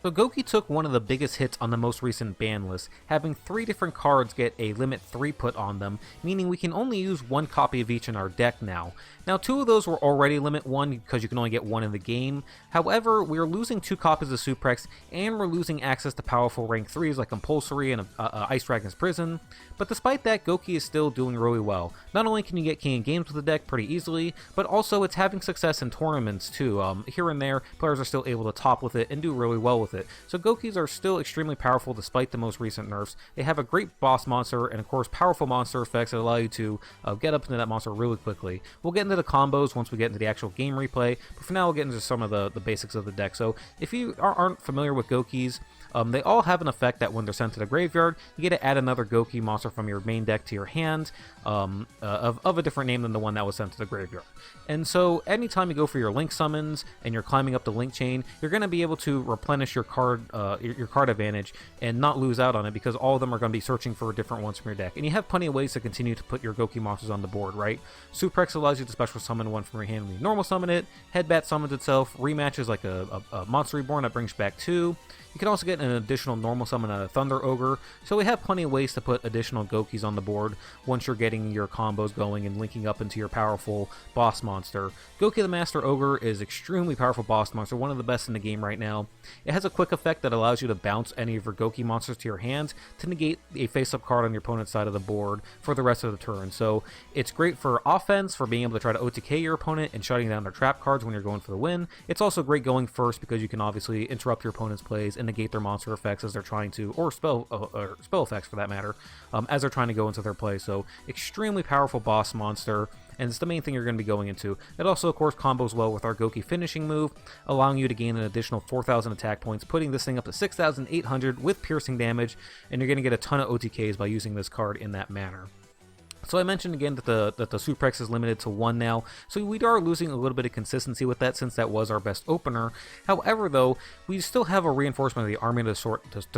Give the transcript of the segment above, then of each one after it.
So Gouki took one of the biggest hits on the most recent ban list, having 3 different cards get a limit 3 put on them, meaning we can only use 1 copy of each in our deck now. Now 2 of those were already limit 1 because you can only get 1 in the game. However, we're losing 2 copies of Suprex, and we're losing access to powerful rank 3s like Compulsory and Ice Dragon's Prison. But despite that, Gouki is still doing really well. Not only can you get king in games with the deck pretty easily, but also it's having success in tournaments too. Here and there, players are still able to top with it and do really well with it. So Goukis are still extremely powerful despite the most recent nerfs. They have a great boss monster and of course powerful monster effects that allow you to get up into that monster really quickly. We'll get into the combos once we get into the actual game replay, but for now we'll get into some of the basics of the deck. So if you aren't familiar with Goukis, they all have an effect that when they're sent to the graveyard, you get to add another Gouki monster from your main deck to your hand of a different name than the one that was sent to the graveyard. And so anytime you go for your link summons and you're climbing up the link chain, you're going to be able to replenish your card advantage and not lose out on it because all of them are going to be searching for different ones from your deck. And you have plenty of ways to continue to put your Gouki monsters on the board, right? Suprex allows you to special summon one from your hand when you normal summon it. Headbat summons itself. Rematch is like a Monster Reborn that brings back 2. You can also get an additional normal summon out of Thunder Ogre, so we have plenty of ways to put additional Goukis on the board once you're getting your combos going and linking up into your powerful boss monster. Gouki the Master Ogre is extremely powerful boss monster, one of the best in the game right now. It has a quick effect that allows you to bounce any of your Gouki monsters to your hands to negate a face-up card on your opponent's side of the board for the rest of the turn. So it's great for offense, for being able to try to OTK your opponent and shutting down their trap cards when you're going for the win. It's also great going first because you can obviously interrupt your opponent's plays and negate their monster effects as they're trying to, or spell effects for that matter, as they're trying to go into their play. So extremely powerful boss monster, and it's the main thing you're going to be going into. It also, of course, combos well with our Gouki finishing move, allowing you to gain an additional 4,000 attack points, putting this thing up to 6,800 with piercing damage, and you're going to get a ton of OTKs by using this card in that manner. So I mentioned again that the Suprex is limited to 1 now, so we are losing a little bit of consistency with that since that was our best opener. However, though, we still have a reinforcement of the army to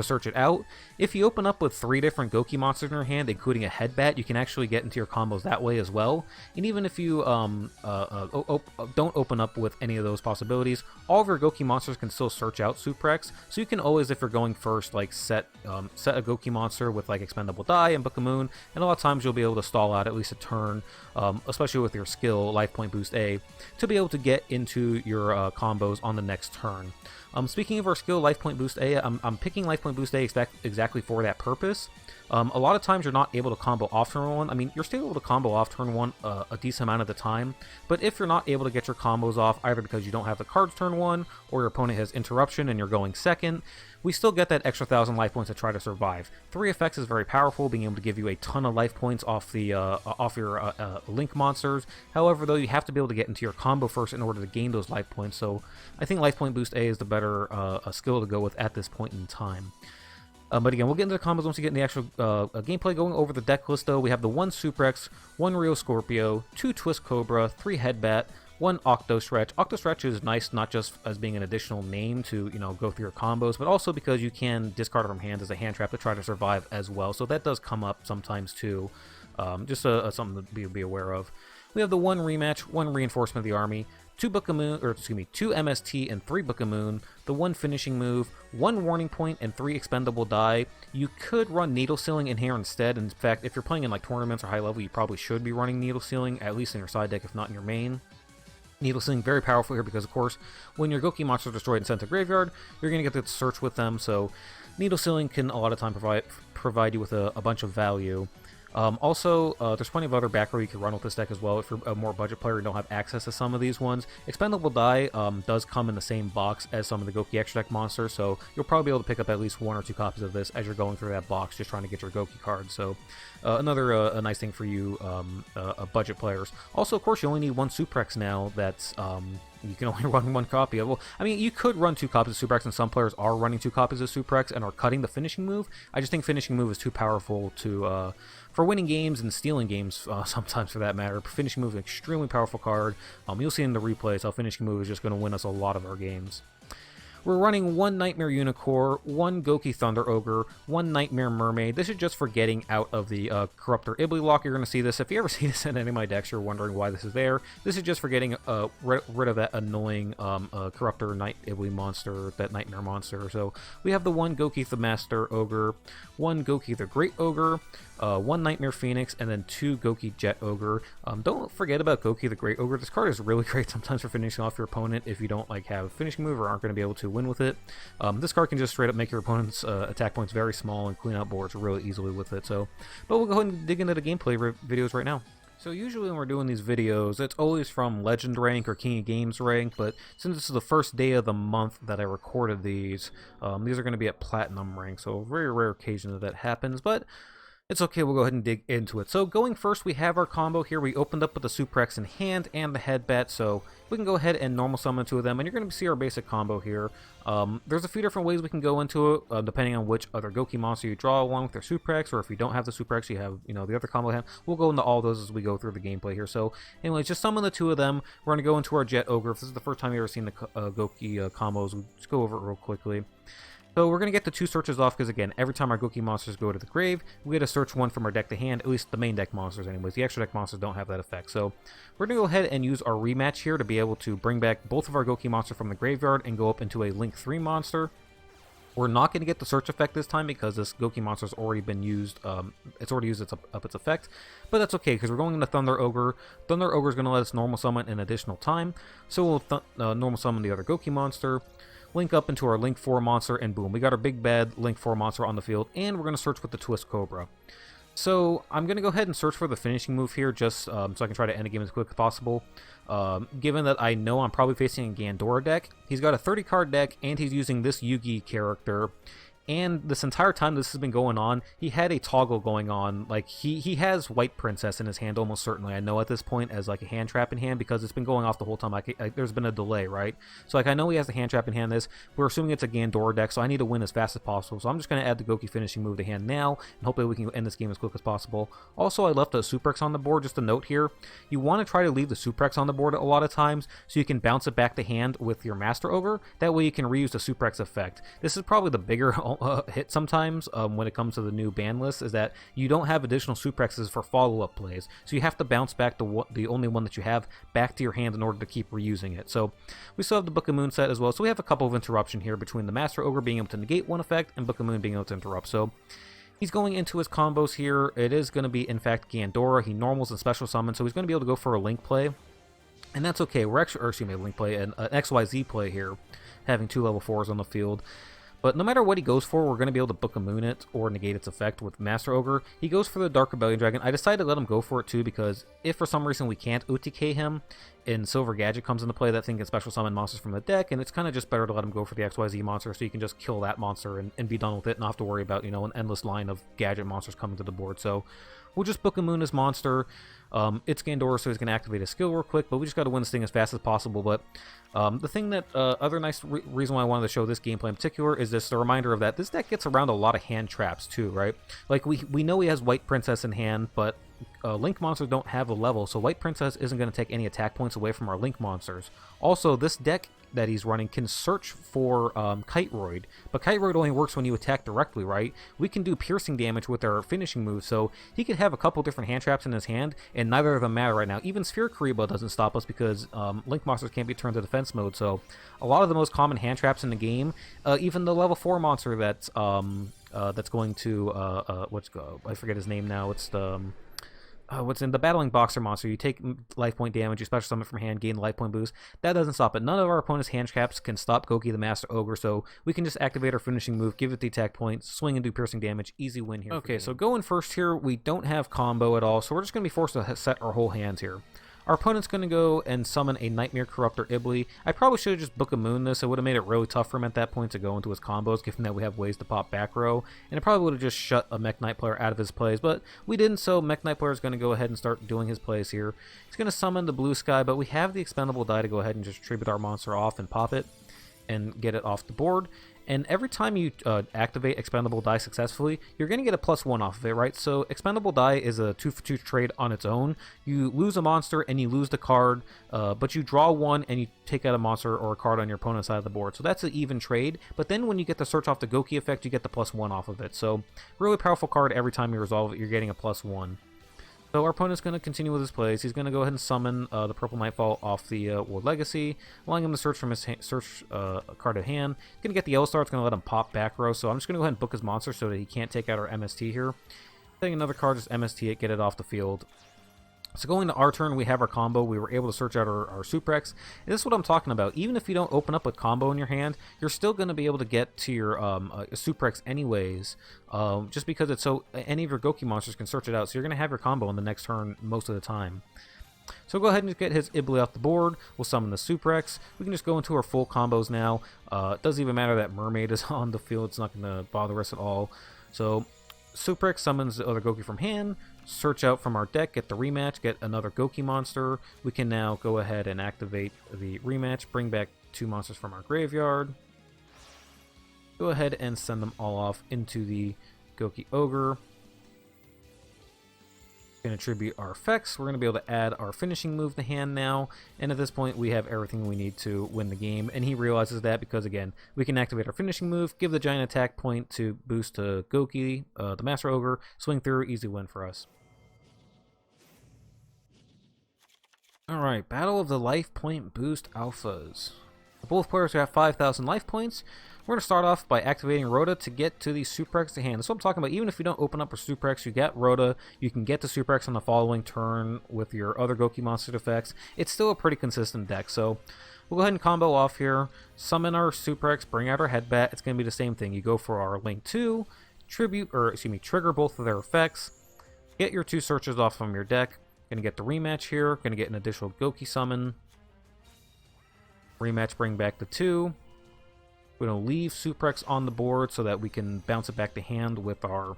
search it out. If you open up with 3 different Gouki monsters in your hand, including a Headbat, you can actually get into your combos that way as well. And even if you don't open up with any of those possibilities, all of your Gouki monsters can still search out Suprex. So you can always, if you're going first, like set a Gouki monster with like Expendable Die and Book of Moon, and a lot of times you'll be able to stall out at least a turn, especially with your skill, Life Point Boost A, to be able to get into your combos on the next turn. Speaking of our skill, Life Point Boost A, I'm picking Life Point Boost A exactly for that purpose. A lot of times you're not able to combo off turn 1. I mean, you're still able to combo off turn 1 a decent amount of the time, but if you're not able to get your combos off, either because you don't have the cards turn 1, or your opponent has interruption and you're going second, we still get that extra 1,000 life points to try to survive. 3 effects is very powerful, being able to give you a ton of life points off your Link monsters. However, though, you have to be able to get into your combo first in order to gain those life points, so I think Life Point Boost A is the better skill to go with at this point in time. But again, we'll get into the combos once we get in the actual gameplay. Going over the deck list, though, we have the 1 Suprex, 1 Rio Scorpio, 2 Twist Cobra, 3 Headbat, 1 Octo Stretch. Octo Stretch is nice not just as being an additional name to, go through your combos, but also because you can discard it from hand as a hand trap to try to survive as well. So that does come up sometimes too. Just something to be aware of. We have the 1 Rematch, 1 Reinforcement of the Army, 2 Book of Moon, or excuse me, 2 MST and 3 Book of Moon, the 1 Finishing Move, 1 Warning Point, and 3 Expendable Die. You could run Needle Sealing in here instead. In fact, if you're playing in like tournaments or high level, you probably should be running Needle Sealing, at least in your side deck, if not in your main. Needle Sealing very powerful here because, of course, when your Gouki monster is destroyed and sent to graveyard, you're going to get to search with them, so Needle Sealing can a lot of time provide you with a bunch of value. Also, there's plenty of other back row you can run with this deck as well if you're a more budget player and don't have access to some of these ones. Expendable Die does come in the same box as some of the Gouki extra deck monsters, so you'll probably be able to pick up at least 1 or 2 copies of this as you're going through that box just trying to get your Gouki cards. So another a nice thing for you budget players. Also, of course, you only need 1 Suprex now that's you can only run 1 copy of. Well, I mean, you could run 2 copies of Suprex, and some players are running 2 copies of Suprex and are cutting the finishing move. I just think finishing move is too powerful to for winning games and stealing games sometimes, for that matter. Finishing move is an extremely powerful card. You'll see in the replays how finishing move is just going to win us a lot of our games. We're running one Nightmare Unicorn, one Gouki Thunder Ogre, one Nightmare Mermaid. This is just for getting out of the Corruptor Ibly lock. You're going to see this. If you ever see this in any of my decks, you're wondering why this is there. This is just for getting rid of that annoying Corruptor Night Ibly monster, that Nightmare monster. So we have the one Gouki the Master Ogre, one Gouki the Great Ogre, one Nightmare Phoenix, and then two Gouki Jet Ogre. Don't forget about Gouki the Great Ogre. This card is really great sometimes for finishing off your opponent if you don't like have a finishing move or aren't going to be able to win with it. This card can just straight up make your opponent's attack points very small and clean out boards really easily with it. So, but we'll go ahead and dig into the gameplay videos right now. So usually when we're doing these videos, it's always from Legend rank or King of Games rank, but since this is the first day of the month that I recorded these are going to be at Platinum rank, so a very rare occasion that happens, but it's okay, we'll go ahead and dig into it. So going first, we have our combo here. We opened up with the Suprex in hand and the Headbat, so we can go ahead and normal summon two of them, and you're going to see our basic combo here. There's a few different ways we can go into it, depending on which other Gouki monster you draw along with your Suprex, or if you don't have the Suprex, you have, the other combo hand. We'll go into all those as we go through the gameplay here. So anyways, just summon the two of them. We're going to go into our Jet Ogre. If this is the first time you've ever seen the Gouki combos, we'll just go over it real quickly. So we're going to get the two searches off because, again, every time our Gouki monsters go to the grave, we get to search one from our deck to hand, at least the main deck monsters anyways. The extra deck monsters don't have that effect. So we're going to go ahead and use our rematch here to be able to bring back both of our Gouki monsters from the graveyard and go up into a Link 3 monster. We're not going to get the search effect this time because this Gouki monster has already been used. It's already used up its effect, but that's okay because we're going into Thunder Ogre. Thunder Ogre is going to let us normal summon an additional time, so we'll normal summon the other Gouki monster, link up into our Link 4 monster, and boom, we got our big bad Link 4 monster on the field, and we're going to search with the Twist Cobra. So I'm going to go ahead and search for the finishing move here just so I can try to end the game as quick as possible. Given that I know I'm probably facing a Gandora deck, he's got a 30-card deck, and he's using this Yugi character. And this entire time this has been going on, he had a toggle going on. Like, he has White Princess in his hand almost certainly. I know at this point as, like, a hand trap in hand because it's been going off the whole time. There's been a delay, right? So, like, I know he has the hand trap in hand. We're assuming it's a Gandora deck, so I need to win as fast as possible. So I'm just going to add the Gouki finishing move to hand now, and hopefully we can end this game as quick as possible. Also, I left a Suprex on the board. Just a note here. You want to try to leave the Suprex on the board a lot of times so you can bounce it back to hand with your Master Ogre. That way you can reuse the Suprex effect. This is probably the bigger hit sometimes when it comes to the new ban list, is that you don't have additional Suprexes for follow-up plays, so you have to bounce back the only one that you have back to your hand in order to keep reusing it. So we still have the Book of Moon set as well, so we have a couple of interruption here between the Master Ogre being able to negate one effect and Book of Moon being able to interrupt. So he's going into his combos here. It is going to be, in fact, Gandora. He normals and special summons, so he's going to be able to go for a Link play, and that's okay. We're actually, a Link play and an XYZ play here, having two level 4s on the field. But no matter what he goes for, we're going to be able to Book of Moon it or negate its effect with Master Ogre. He goes for the Dark Rebellion Dragon. I decided to let him go for it too because if for some reason we can't UTK him and Silver Gadget comes into play, that thing can special summon monsters from the deck, and it's kind of just better to let him go for the XYZ monster so you can just kill that monster and be done with it and not have to worry about, an endless line of gadget monsters coming to the board. So we'll just Book of Moon his monster. It's Gandora, so he's going to activate his skill real quick, but we just got to win this thing as fast as possible. But the thing that, other nice reason why I wanted to show this gameplay in particular is just a reminder of that this deck gets around a lot of hand traps too, right? Like, we know he has White Princess in hand, but Link monsters don't have a level, so White Princess isn't going to take any attack points away from our Link monsters. Also, this deck that he's running can search for Kiteroid, but Kiteroid only works when you attack directly, right? We can do piercing damage with our finishing move, so he could have a couple different hand traps in his hand, and neither of them matter right now. Even Sphere Kariba doesn't stop us because Link monsters can't be turned to defense mode, so a lot of the most common hand traps in the game, even the level 4 monster that's going to, I forget his name now, it's the... what's in the Battling Boxer monster, you take life point damage, you special summon from hand, gain the life point boost. That doesn't stop it. None of our opponent's hand traps can stop Gouki the Master Ogre, so we can just activate our finishing move, give it the attack point, swing and do piercing damage. Easy win here. Okay, so going first here, we don't have combo at all, so we're just going to be forced to set our whole hands here. Our opponent's going to go and summon a Nightmare Corruptor Ibly. I probably should have just Book of Moon this. It would have made it really tough for him at that point to go into his combos, given that we have ways to pop back row. And it probably would have just shut a Mech Knight player out of his plays, but we didn't, so Mech Knight player is going to go ahead and start doing his plays here. He's going to summon the Blue Sky, but we have the expendable die to go ahead and just tribute our monster off and pop it and get it off the board. And every time you activate Expendable Die successfully, you're going to get a +1 off of it, right? So Expendable Die is a 2-for-2 trade on its own. You lose a monster and you lose the card, but you draw one and you take out a monster or a card on your opponent's side of the board. So that's an even trade, but then when you get the search off the Gouki effect, you get the +1 off of it. So really powerful card. Every time you resolve it, you're getting a +1. So our opponent's going to continue with his plays. He's going to go ahead and summon the Purple Nightfall off the World Legacy, allowing him to search from his card at hand. He's going to get the L-Star. It's going to let him pop back row. So I'm just going to go ahead and book his monster so that he can't take out our MST here. Setting another card, just MST it, get it off the field. So going to our turn, we have our combo. We were able to search out our Suprex. And this is what I'm talking about. Even if you don't open up a combo in your hand, you're still going to be able to get to your Suprex anyways. Just because it's so any of your Gouki monsters can search it out. So you're going to have your combo in the next turn most of the time. So go ahead and just get his Ibli off the board. We'll summon the Suprex. We can just go into our full combos now. It doesn't even matter that Mermaid is on the field. It's not going to bother us at all. So Suprex summons the other Gouki from hand, search out from our deck, get the rematch, get another Gouki monster. We can now go ahead and activate the rematch, bring back 2 monsters from our graveyard. Go ahead and send them all off into the Gouki Ogre. Going to tribute our effects. We're going to be able to add our finishing move to hand now, and at this point we have everything we need to win the game, and he realizes that because again we can activate our finishing move, give the giant attack point to boost to Gouki, the Master Ogre, swing through, easy win for us. Alright, Battle of the Life Point Boost Alphas. Both players who have 5,000 life points. We're going to start off by activating Rhoda to get to the Suprex to hand. That's what I'm talking about. Even if you don't open up a Suprex, you get Rhoda. You can get the Suprex on the following turn with your other Gouki monster effects. It's still a pretty consistent deck. So we'll go ahead and combo off here. Summon our Suprex, bring out our Headbat. It's going to be the same thing. You go for our Link 2, trigger both of their effects. Get your 2 searches off from your deck. Going to get the rematch here. Going to get an additional Gouki summon. Rematch, bring back the 2. We're going to leave Suprex on the board so that we can bounce it back to hand with our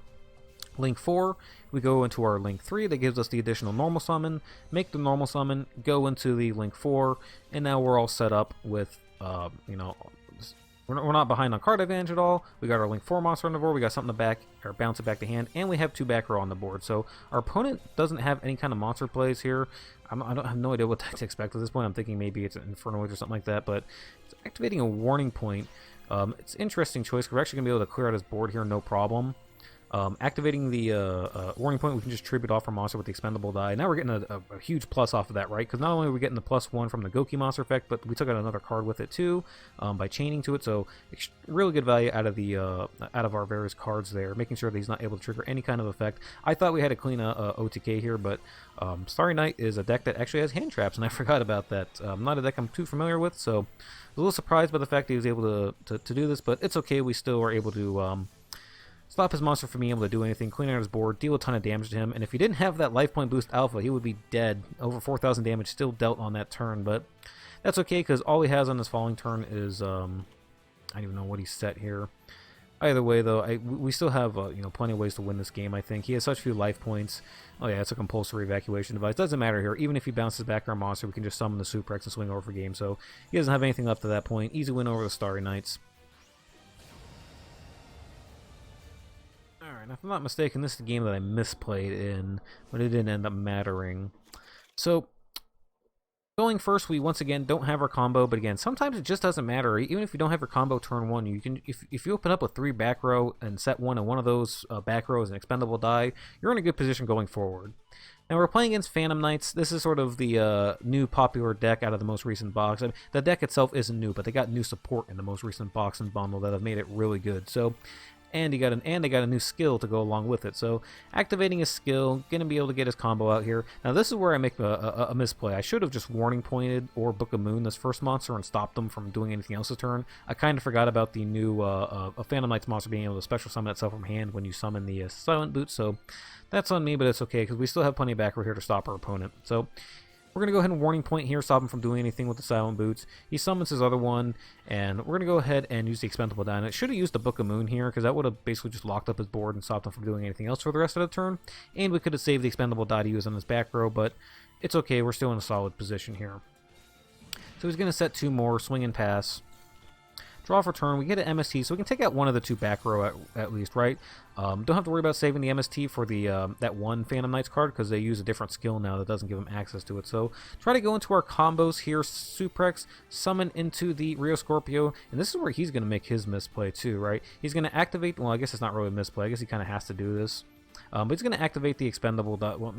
Link 4. We go into our Link 3. That gives us the additional normal summon. Make the normal summon. Go into the Link 4. And now we're all set up with, we're not behind on card advantage at all. We got our Link 4 monster on the board. We got something to back or bounce it back to hand, and we have 2 back row on the board. So our opponent doesn't have any kind of monster plays here. I don't have no idea what to expect at this point. I'm thinking maybe it's an Infernoid or something like that, but it's activating a warning point. It's an interesting choice. We're actually gonna be able to clear out his board here, no problem. Activating the warning point, we can just tribute off our monster with the Expendable Die. Now we're getting a huge plus off of that, right? Because not only are we getting the +1 from the Gouki monster effect, but we took out another card with it too by chaining to it. So really good value out of the out of our various cards there, making sure that he's not able to trigger any kind of effect. I thought we had to clean a OTK here, but Starry Night is a deck that actually has hand traps, and I forgot about that. Not a deck I'm too familiar with, so I was a little surprised by the fact that he was able to do this, but it's okay. We still were able to stop his monster from being able to do anything, clean out his board, deal a ton of damage to him, and if he didn't have that life point boost alpha, he would be dead. Over 4,000 damage still dealt on that turn, but that's okay because all he has on his following turn is, I don't even know what he's set here. Either way, though, we still have plenty of ways to win this game, I think. He has such few life points. Oh yeah, it's a compulsory evacuation device. Doesn't matter here. Even if he bounces back our monster, we can just summon the Suprex and swing over for game, so he doesn't have anything left at that point. Easy win over the Starry Knights. Alright, if I'm not mistaken, this is the game that I misplayed in, but it didn't end up mattering. So, going first, we once again don't have our combo, but again, sometimes it just doesn't matter. Even if you don't have your combo turn 1, you can, if you open up with 3 back row and set 1 and one of those back rows an Expendable Die, you're in a good position going forward. Now we're playing against Phantom Knights. This is sort of the new popular deck out of the most recent box. I mean, the deck itself isn't new, but they got new support in the most recent box and bundle that have made it really good. So, and they got a new skill to go along with it. So activating his skill, gonna be able to get his combo out here. Now this is where I make a misplay. I should have just warning pointed or Book of Moon this first monster and stopped them from doing anything else this turn. I kind of forgot about the new Phantom Knights monster being able to special summon itself from hand when you summon the Silent Boot. So that's on me, but it's okay because we still have plenty of back row here to stop our opponent. So we're going to go ahead and warning point here, stop him from doing anything with the Silent Boots. He summons his other one, and we're going to go ahead and use the Expendable Die. And it should have used the Book of Moon here, because that would have basically just locked up his board and stopped him from doing anything else for the rest of the turn. And we could have saved the Expendable Die to use on his back row, but it's okay, we're still in a solid position here. So he's going to set 2 more, swing and pass. Draw for turn. We get an MST, so we can take out one of the two back row at least, right? Don't have to worry about saving the MST for the that one Phantom Knights card because they use a different skill now that doesn't give them access to it. So try to go into our combos here. Suprex, summon into the Rio Scorpio, and this is where he's going to make his misplay too, right? He's going to activate, well, I guess it's not really a misplay. I guess he kind of has to do this. But he's going to activate the expendable. Well,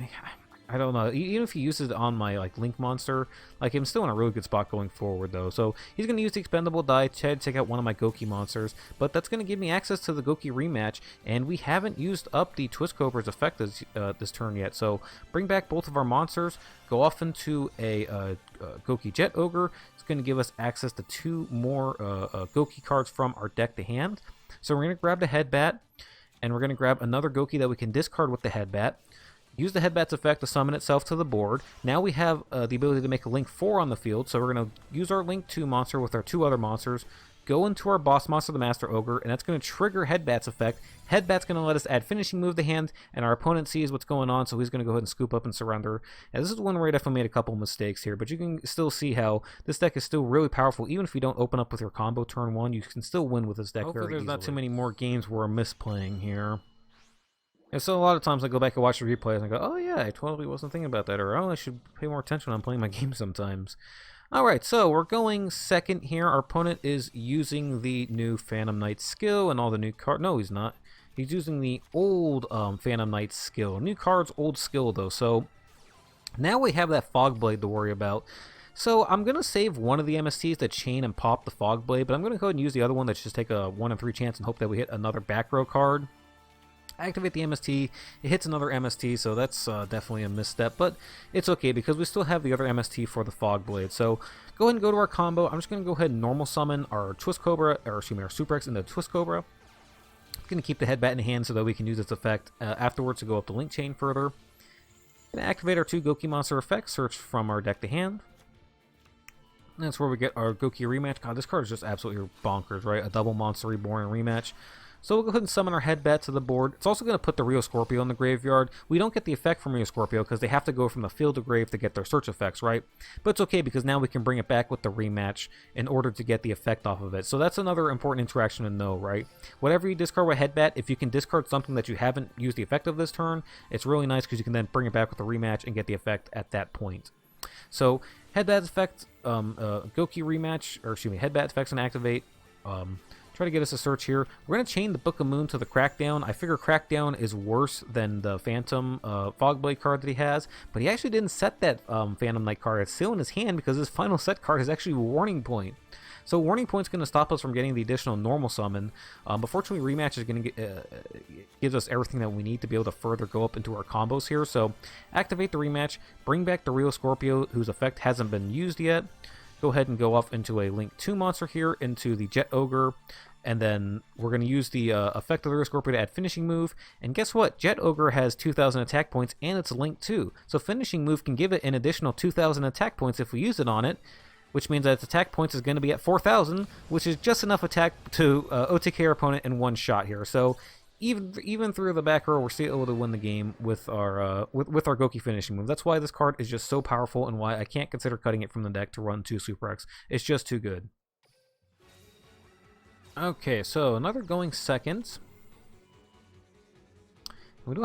I don't know. Even if he uses it on my like Link monster, like I'm still in a really good spot going forward though. So he's going to use the expendable die to take out one of my Gouki monsters, but that's going to give me access to the Gouki rematch, and we haven't used up the Twist Cobra's effect this turn yet. So bring back both of our monsters, go off into a Gouki Jet Ogre. It's going to give us access to 2 more Gouki cards from our deck to hand. So we're going to grab the Headbat, and we're going to grab another Gouki that we can discard with the Headbat. Use the Headbat's effect to summon itself to the board. Now we have the ability to make a Link 4 on the field, so we're going to use our Link 2 monster with our 2 other monsters, go into our boss monster, the Master Ogre, and that's going to trigger Headbat's effect. Headbat's going to let us add finishing move to hand, and our opponent sees what's going on, so he's going to go ahead and scoop up and surrender. And this is one where I definitely made a couple mistakes here, but you can still see how this deck is still really powerful. Even if you don't open up with your combo turn 1, you can still win with this deck very easily. Hopefully there's not too many more games where I'm misplaying here. And so a lot of times I go back and watch the replays and I go, oh yeah, I totally wasn't thinking about that, or oh, I should pay more attention when I'm playing my game sometimes. Alright, so we're going second here. Our opponent is using the new Phantom Knight skill and all the new cards. No, he's not. He's using the old Phantom Knight skill. New cards, old skill though. So now we have that Fog Blade to worry about. So I'm going to save one of the MSTs to chain and pop the Fog Blade, but I'm going to go ahead and use the other one that's just take a 1 in 3 chance and hope that we hit another back row card. Activate the MST, it hits another MST, so that's definitely a misstep, but it's okay because we still have the other MST for the Fog Blade. So go ahead and go to our combo. I'm just going to go ahead and normal summon our Twist Cobra, or excuse me, our Suprex into Twist Cobra. I'm going to keep the Headbat in hand so that we can use its effect afterwards to go up the link chain further. Going to activate our 2 Gouki monster effects, search from our deck to hand. And that's where we get our Gouki rematch. God, this card is just absolutely bonkers, right? A double Monster Reborn rematch. So we'll go ahead and summon our Headbat to the board. It's also going to put the Rio Scorpio in the graveyard. We don't get the effect from Rio Scorpio because they have to go from the field to grave to get their search effects, right? But it's okay because now we can bring it back with the rematch in order to get the effect off of it. So that's another important interaction to know, right? Whatever you discard with Headbat, if you can discard something that you haven't used the effect of this turn, it's really nice because you can then bring it back with the rematch and get the effect at that point. So Headbat's effect, Gouki rematch, or excuse me, Headbat's effect's going to activate. Try to get us a search here. We're going to chain the Book of Moon to the Crackdown. I figure Crackdown is worse than the Phantom Fogblade card that he has, but he actually didn't set that Phantom Knight card. It's still in his hand because his final set card is actually Warning Point. So Warning Point's going to stop us from getting the additional normal summon. But fortunately, Rematch is going to gives us everything that we need to be able to further go up into our combos here. So activate the Rematch, bring back the Rio Scorpio, whose effect hasn't been used yet. Go ahead and go off into a Link 2 monster here, into the Jet Ogre, and then we're going to use the effect of the Rio Scorpio to add Finishing Move, and guess what? Jet Ogre has 2,000 attack points, and it's Link 2, so Finishing Move can give it an additional 2,000 attack points if we use it on it, which means that its attack points is going to be at 4,000, which is just enough attack to OTK our opponent in one shot here, so even through the back row, we're still able to win the game with our with our Gouki finishing move. That's why this card is just so powerful and why I can't consider cutting it from the deck to run 2 Super X. It's just too good. Okay, so another going second. We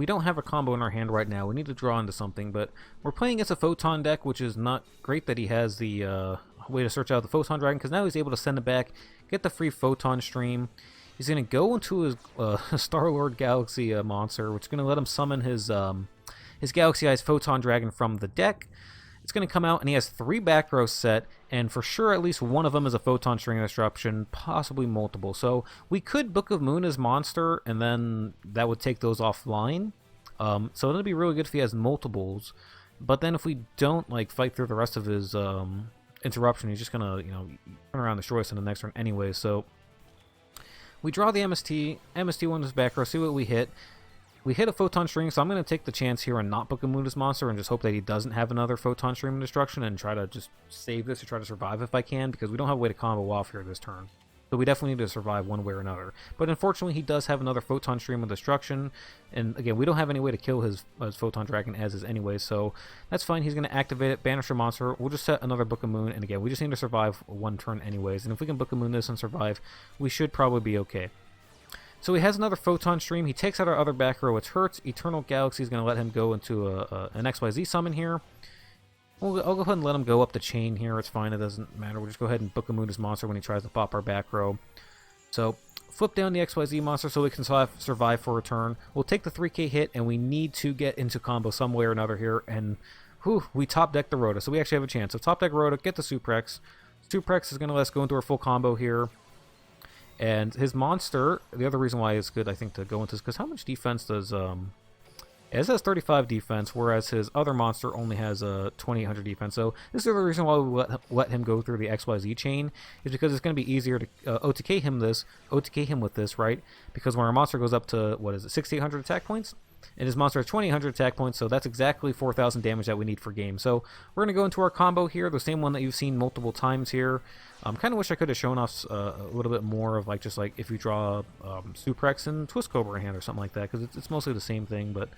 don't have a combo in our hand right now. We need to draw into something, but we're playing against a Photon deck, which is not great that he has the way to search out the Photon Dragon, because now he's able to send it back, get the free Photon stream. He's going to go into his Star-Lord Galaxy monster, which is going to let him summon his Galaxy Eyes Photon Dragon from the deck. It's going to come out, and he has 3 back rows set, and for sure at least one of them is a Photon String Disruption, possibly multiple. So we could Book of Moon as monster, and then that would take those offline. So it'll be really good if he has multiples. But then if we don't fight through the rest of his interruption, he's just going to turn around and destroy us in the next turn anyway. So we draw the MST. MST one is back row. See what we hit. We hit a Photon String, so I'm going to take the chance here and not Book of Moon as monster and just hope that he doesn't have another Photon Stream of Destruction and try to just save this or try to survive if I can, because we don't have a way to combo off here this turn. So we definitely need to survive one way or another. But unfortunately, he does have another Photon Stream of Destruction. And again, we don't have any way to kill his Photon Dragon as is anyway, so that's fine. He's going to activate it, banish a monster. We'll just set another Book of Moon, and again, we just need to survive one turn anyways. And if we can Book of Moon this and survive, we should probably be okay. So he has another Photon Stream. He takes out our other back row, which hurts. Eternal Galaxy is going to let him go into an XYZ summon here. I'll go ahead and let him go up the chain here. It's fine. It doesn't matter. We'll just go ahead and Book of Moon his monster when he tries to pop our back row. So flip down the XYZ monster so we can survive for a turn. We'll take the 3k hit, and we need to get into combo some way or another here. And whew, we top deck the Rhoda, so we actually have a chance. So top deck Rhoda, get the Suprex. Suprex is going to let us go into our full combo here. And his monster, the other reason why it's good, I think, to go into this, because how much defense does... It has 35 defense, whereas his other monster only has 2800 defense. So this is the other reason why we let him go through the XYZ chain, is because it's going to be easier to OTK him with this, right? Because when our monster goes up to, what is it, 6800 attack points? And his monster has 2800 attack points, so that's exactly 4000 damage that we need for game. So we're going to go into our combo here, the same one that you've seen multiple times here. Kind of wish I could have shown off a little bit more of, like, just like if you draw Suprex and Twist Cobra in hand or something like that, because it's mostly the same thing, but...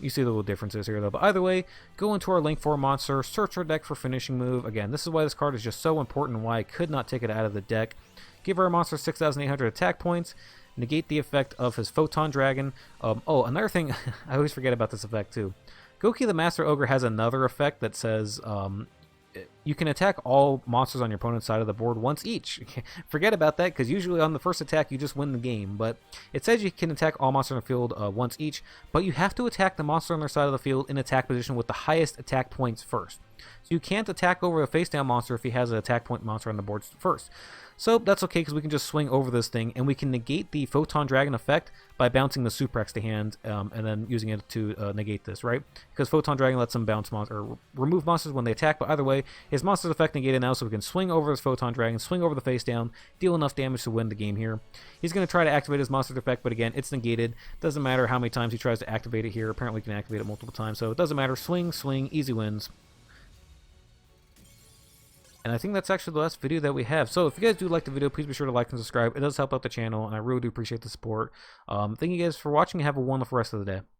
you see the little differences here, though. But either way, go into our Link 4 monster, search our deck for finishing move. Again, this is why this card is just so important and why I could not take it out of the deck. Give our monster 6,800 attack points, negate the effect of his Photon Dragon. Oh, another thing, I always forget about this effect, too. Gouki the Master Ogre has another effect that says... you can attack all monsters on your opponent's side of the board once each. Forget about that, because usually on the first attack you just win the game. But it says you can attack all monsters on the field once each, but you have to attack the monster on their side of the field in attack position with the highest attack points first. So you can't attack over a face-down monster if he has an attack point monster on the board first. So that's okay, because we can just swing over this thing, and we can negate the Photon Dragon effect by bouncing the Suprex to hand, and then using it to negate this, right? Because Photon Dragon lets him bounce monsters, or remove monsters when they attack, but either way, his monster's effect negated now, so we can swing over his Photon Dragon, swing over the face down, deal enough damage to win the game here. He's going to try to activate his monster's effect, but again, it's negated. Doesn't matter how many times he tries to activate it here. Apparently, he can activate it multiple times, so it doesn't matter. Swing, swing, easy wins. And I think that's actually the last video that we have. So if you guys do like the video, please be sure to like and subscribe. It does help out the channel, and I really do appreciate the support. Thank you guys for watching, and have a wonderful rest of the day.